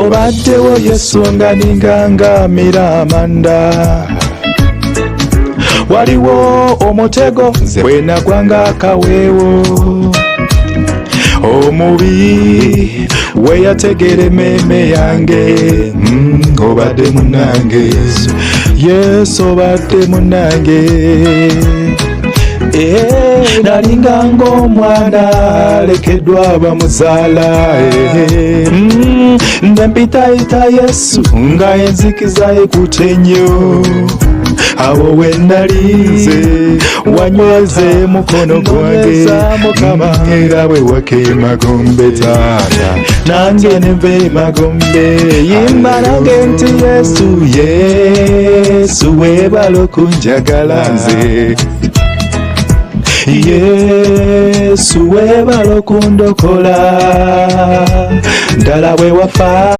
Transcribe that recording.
obaddewo Yesu nga ningangamira amanda waliwo omutego nze bwe nagwanga akaweewo omubi we yategera emmeeme yange obadde munnange Yesu obadde munnange nalinga ng'omwana alekeddwa bamuzaala nempitayita Yesu nga enzikiza ekute nnyo awo we nalinze wanyweze mukono gwange era bwe wakemagombe taata nange neve magombe yimba nange nti Yesu webala okunjagala nze Yesu webala okundokola ddala bwe wafa